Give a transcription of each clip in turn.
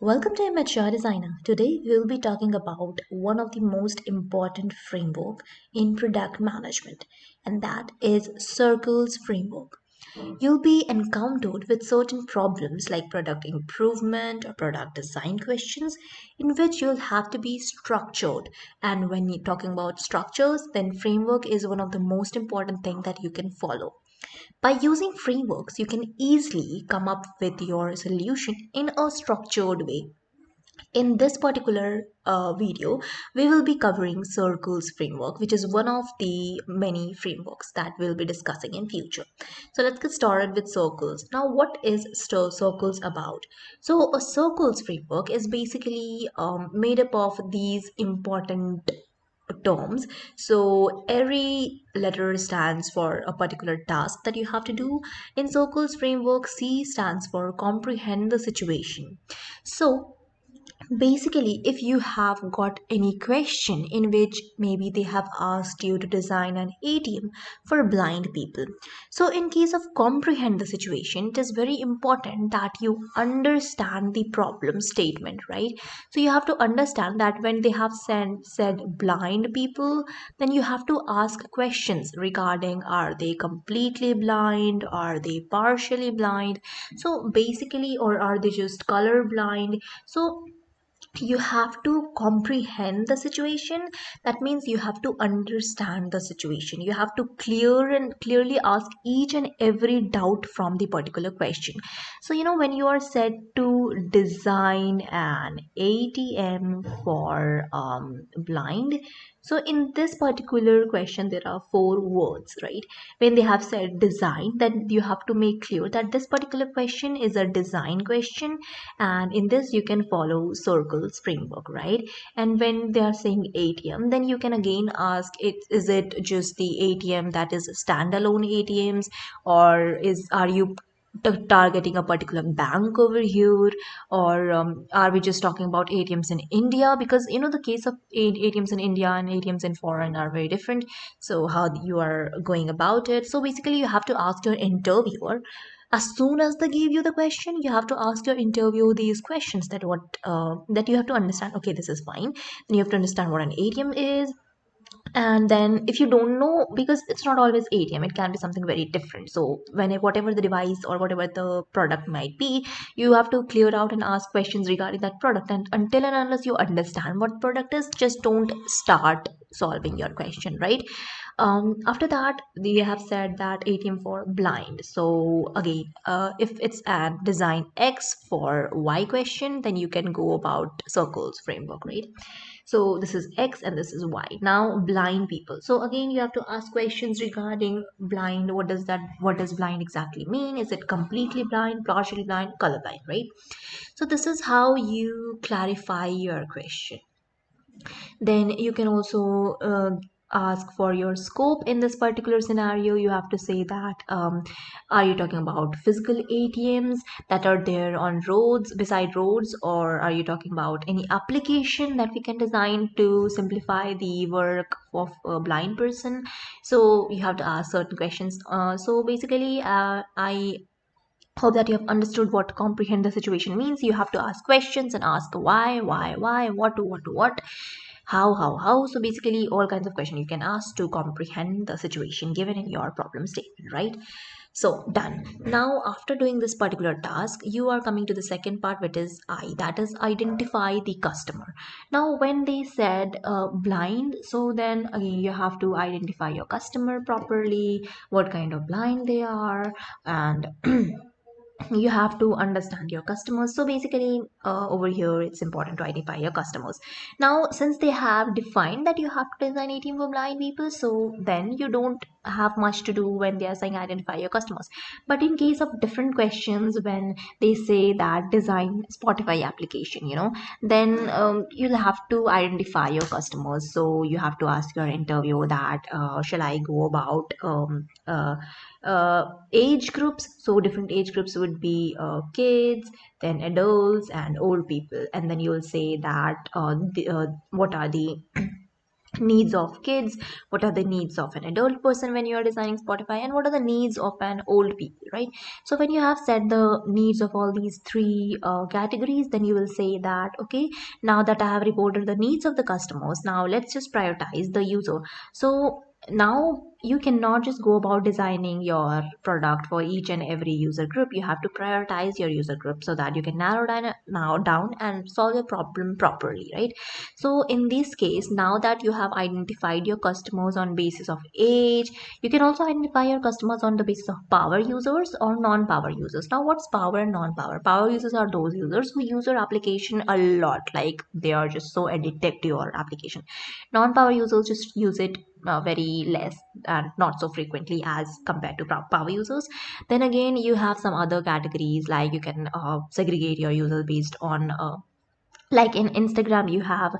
Welcome to Immature Designer. Today we will be talking about one of the most important framework in product management, and that is Circles framework. You'll be encountered with certain problems like product improvement or product design questions in which you'll have to be structured. And when you're talking about structures, then framework is one of the most important thing that you can follow. By using frameworks, you can easily come up with your solution in a structured way. In this particular video, we will be covering Circles framework, which is one of the many frameworks that we'll be discussing in future. So let's get started with Circles. Now, what is Circles about? So a Circles framework is basically made up of these important terms. So every letter stands for a particular task that you have to do. In Circles framework, C stands for comprehend the situation. So basically, if you have got any question in which maybe they have asked you to design an ATM for blind people. So, in case of comprehend the situation, it is very important that you understand the problem statement, right? So, you have to understand that when they have said blind people, then you have to ask questions regarding are they completely blind, are they partially blind, so basically, or are they just color blind? So you have to comprehend the situation. That means you have to understand the situation. You have to clearly ask each and every doubt from the particular question. So when you are said to design an ATM for blind, so in this particular question there are four words, right? When they have said design, then you have to make clear that this particular question is a design question, and in this you can follow Circles framework, right? And when they are saying ATM, then you can again ask it, is it just the ATM that is standalone ATMs, or are you targeting a particular bank over here, or are we just talking about ATMs in India? Because the case of ATMs in India and ATMs in foreign are very different. So how you are going about it, so basically you have to ask your interviewer as soon as they give you the question. You have to ask your interview these questions, that what that you have to understand. Okay, this is fine. Then you have to understand what an ATM is, and then if you don't know, because it's not always ATM, it can be something very different. So whatever the device or whatever the product might be, you have to clear out and ask questions regarding that product. And until and unless you understand what product is, just don't start solving your question, right? After that, they have said that ATM for blind. So again, if it's a design X for Y question, then you can go about Circles framework, right? So this is X and this is Y. Now blind people. So again, you have to ask questions regarding blind. What does blind exactly mean? Is it completely blind, partially blind, colorblind, right? So this is how you clarify your question. Then you can also ask for your scope. In this particular scenario, you have to say that are you talking about physical ATMs that are there on roads, beside roads, or are you talking about any application that we can design to simplify the work of a blind person? So you have to ask certain questions. So basically, I hope that you have understood what comprehend the situation means. You have to ask questions and ask why, what, how. So basically, all kinds of questions you can ask to comprehend the situation given in your problem statement, right? So done. Now, after doing this particular task, you are coming to the second part, which is I, that is identify the customer. Now, when they said blind, so then again you have to identify your customer properly, what kind of blind they are, and you have to understand your customers. So basically, over here it's important to identify your customers. Now, since they have defined that you have to design ATM for blind people, so then you don't have much to do when they are saying identify your customers. But in case of different questions, when they say that design Spotify application, then you'll have to identify your customers. So you have to ask your interview that shall I go about age groups. So different age groups would be kids, then adults and old people, and then you'll say that what are the needs of kids, what are the needs of an adult person when you are designing Spotify, and what are the needs of an old people, right? So when you have set the needs of all these three categories, then you will say that, okay, now that I have reported the needs of the customers, now let's just prioritize the user. So now you cannot just go about designing your product for each and every user group. You have to prioritize your user group so that you can narrow down and solve your problem properly, right? So in this case, now that you have identified your customers on basis of age, you can also identify your customers on the basis of power users or non-power users. Now what's power and non-power? Power users are those users who use your application a lot, like they are just so addicted to your application. Non-power users just use it very less and not so frequently as compared to power users. Then again, you have some other categories, like you can segregate your users based on like in Instagram you have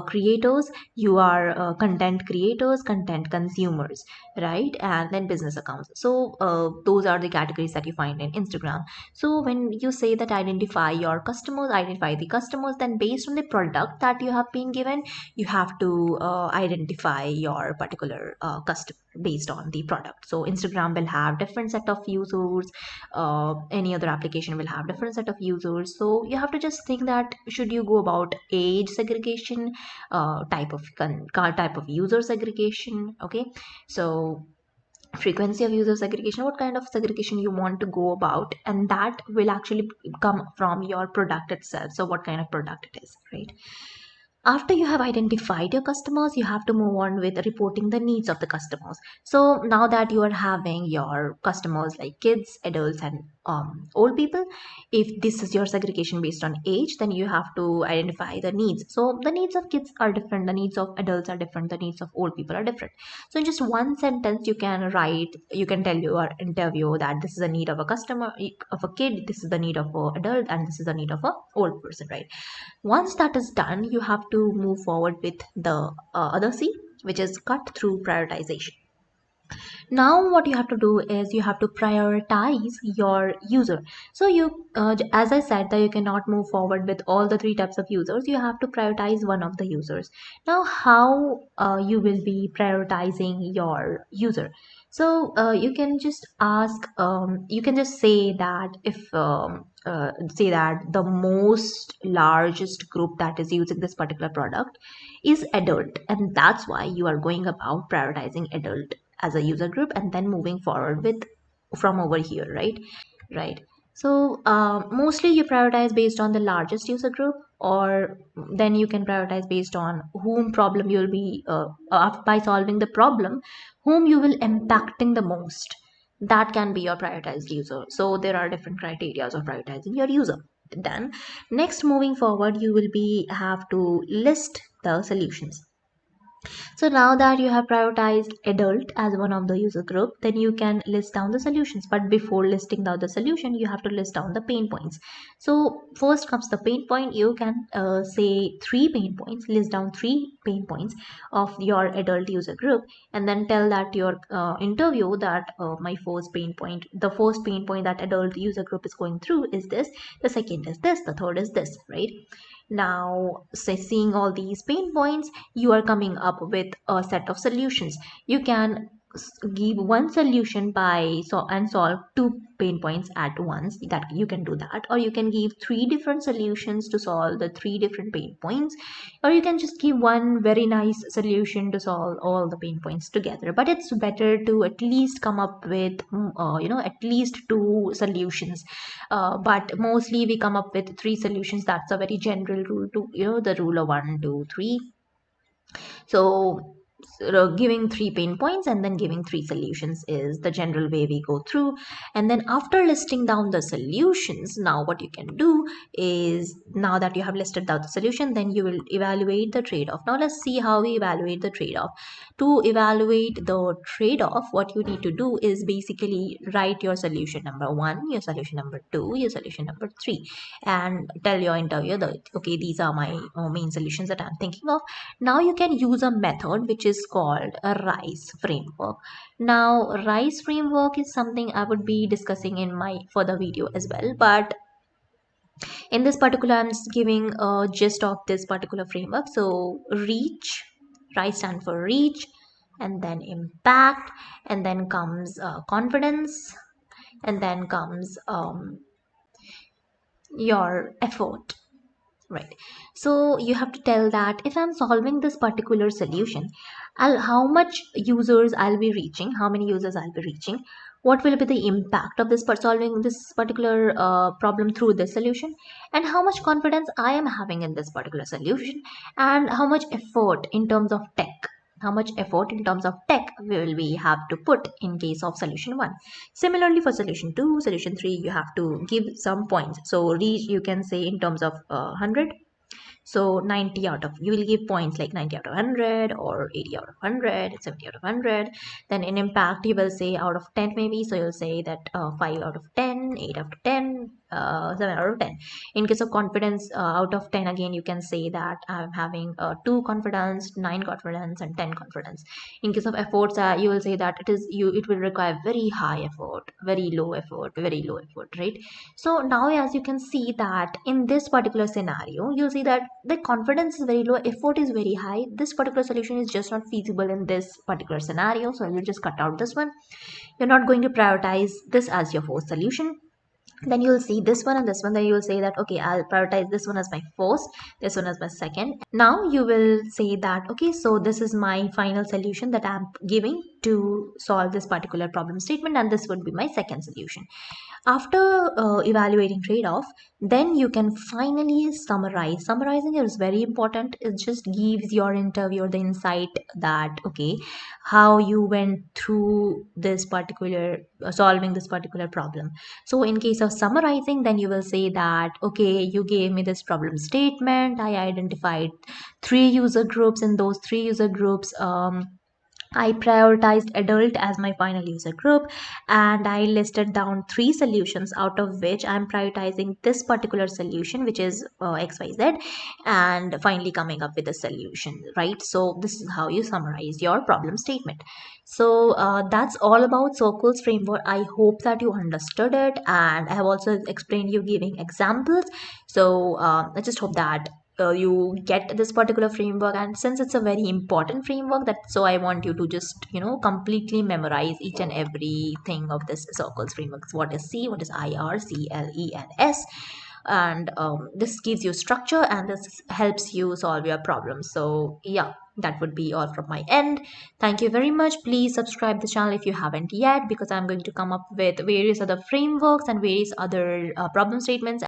creators, you are content creators, content consumers, right? And then business accounts. So those are the categories that you find in Instagram. So when you say that identify your customers, identify the customers, then based on the product that you have been given, you have to identify your particular customer based on the product. So Instagram will have different set of users, any other application will have different set of users. So you have to just think that should you go about age segregation, type of user segregation, okay? So frequency of user segregation, what kind of segregation you want to go about, and that will actually come from your product itself. So what kind of product it is, right? After you have identified your customers, you have to move on with reporting the needs of the customers. So now that you are having your customers like kids, adults, and old people, if this is your segregation based on age, then you have to identify the needs. So the needs of kids are different, the needs of adults are different, the needs of old people are different. So in just one sentence, you can tell your interview that this is a need of a customer, of a kid, this is the need of an adult, and this is the need of a old person, right? Once that is done, you have to move forward with the other C, which is cut through prioritization. Now what you have to do is you have to prioritize your user. So as I said, that you cannot move forward with all the three types of users, you have to prioritize one of the users. Now how you will be prioritizing your user? So you can just ask, you can just say that if say that the most largest group that is using this particular product is adult, and that's why you are going about prioritizing adult as a user group and then moving forward with from over here, right? So mostly you prioritize based on the largest user group, or then you can prioritize based on whom problem you'll be by solving the problem, whom you will impacting the most. That can be your prioritized user. So there are different criterias of prioritizing your user. Then next, moving forward, you will be have to list the solutions. So now that you have prioritized adult as one of the user group, then you can list down the solutions. But before listing down the solution, you have to list down the pain points. So first comes the pain point. You can say three pain points, list down three pain points of your adult user group, and then tell that your interview that the first pain point that adult user group is going through is this, the second is this, the third is this, right? Now, say, seeing all these pain points, you are coming up with a set of solutions. You can give one solution and solve two pain points at once. That you can do that, or you can give three different solutions to solve the three different pain points, or you can just give one very nice solution to solve all the pain points together. But it's better to at least come up with at least two solutions, but mostly we come up with three solutions. That's a very general rule, to the rule of 1 2 3. So giving three pain points and then giving three solutions is the general way we go through. And then after listing down the solutions, now what you can do is, now that you have listed down the solution, then you will evaluate the trade-off. Now let's see how we evaluate the trade-off. To evaluate the trade-off, what you need to do is basically write your solution number 1, your solution number 2, your solution number 3, and tell your interviewer that, okay, these are my main solutions that I'm thinking of. Now you can use a method which is called a RISE framework. Now RISE framework is something I would be discussing in my further video as well, but in this particular I'm just giving a gist of this particular framework. So reach, Rise stand for reach, and then impact, and then comes confidence, and then comes your effort. Right. So you have to tell that if I'm solving this particular solution, how much users I'll be reaching, how many users I'll be reaching, what will be the impact of this solving this particular problem through this solution, and how much confidence I am having in this particular solution, and how much effort in terms of tech. How much effort in terms of tech will we have to put in case of solution 1. Similarly, for solution 2, solution 3, you have to give some points. So reach, you can say in terms of 100. So 90 out of, you will give points like 90 out of 100 or 80 out of 100, 70 out of 100. Then in impact, you will say out of 10 maybe. So you'll say that 5 out of 10, 8 out of 10, 7 out of 10. In case of confidence, out of 10, again, you can say that I'm having 2 confidence, 9 confidence, and 10 confidence. In case of efforts, you will say that it will require very high effort, very low effort, very low effort, right? So now as you can see that in this particular scenario, you'll see that the confidence is very low, effort is very high. This particular solution is just not feasible in this particular scenario. So you'll just cut out this one. You're not going to prioritize this as your first solution. Then you'll see this one and this one. Then you'll say that, okay, I'll prioritize this one as my first, this one as my second. Now you will say that, okay, so this is my final solution that I'm giving to solve this particular problem statement, and this would be my second solution. After evaluating trade-off, then you can finally summarize. Summarizing is very important. It just gives your interviewer the insight that, okay, how you went through this particular solving this particular problem. So in case of summarizing, then you will say that, okay, you gave me this problem statement, I identified 3 user groups. In those 3 user groups, I prioritized adult as my final user group, and I listed down 3 solutions, out of which I'm prioritizing this particular solution, which is XYZ, and finally coming up with a solution, right? So this is how you summarize your problem statement. So that's all about circles framework. I hope that you understood it, and I have also explained you giving examples. So I just hope that you get this particular framework, and since it's a very important framework, that so I want you to just completely memorize each and everything of this circles frameworks. What is C, what is IR, CLE, and S, and this gives you structure, and this helps you solve your problems. So yeah, that would be all from my end. Thank you very much. Please subscribe the channel if you haven't yet, because I'm going to come up with various other frameworks and various other problem statements.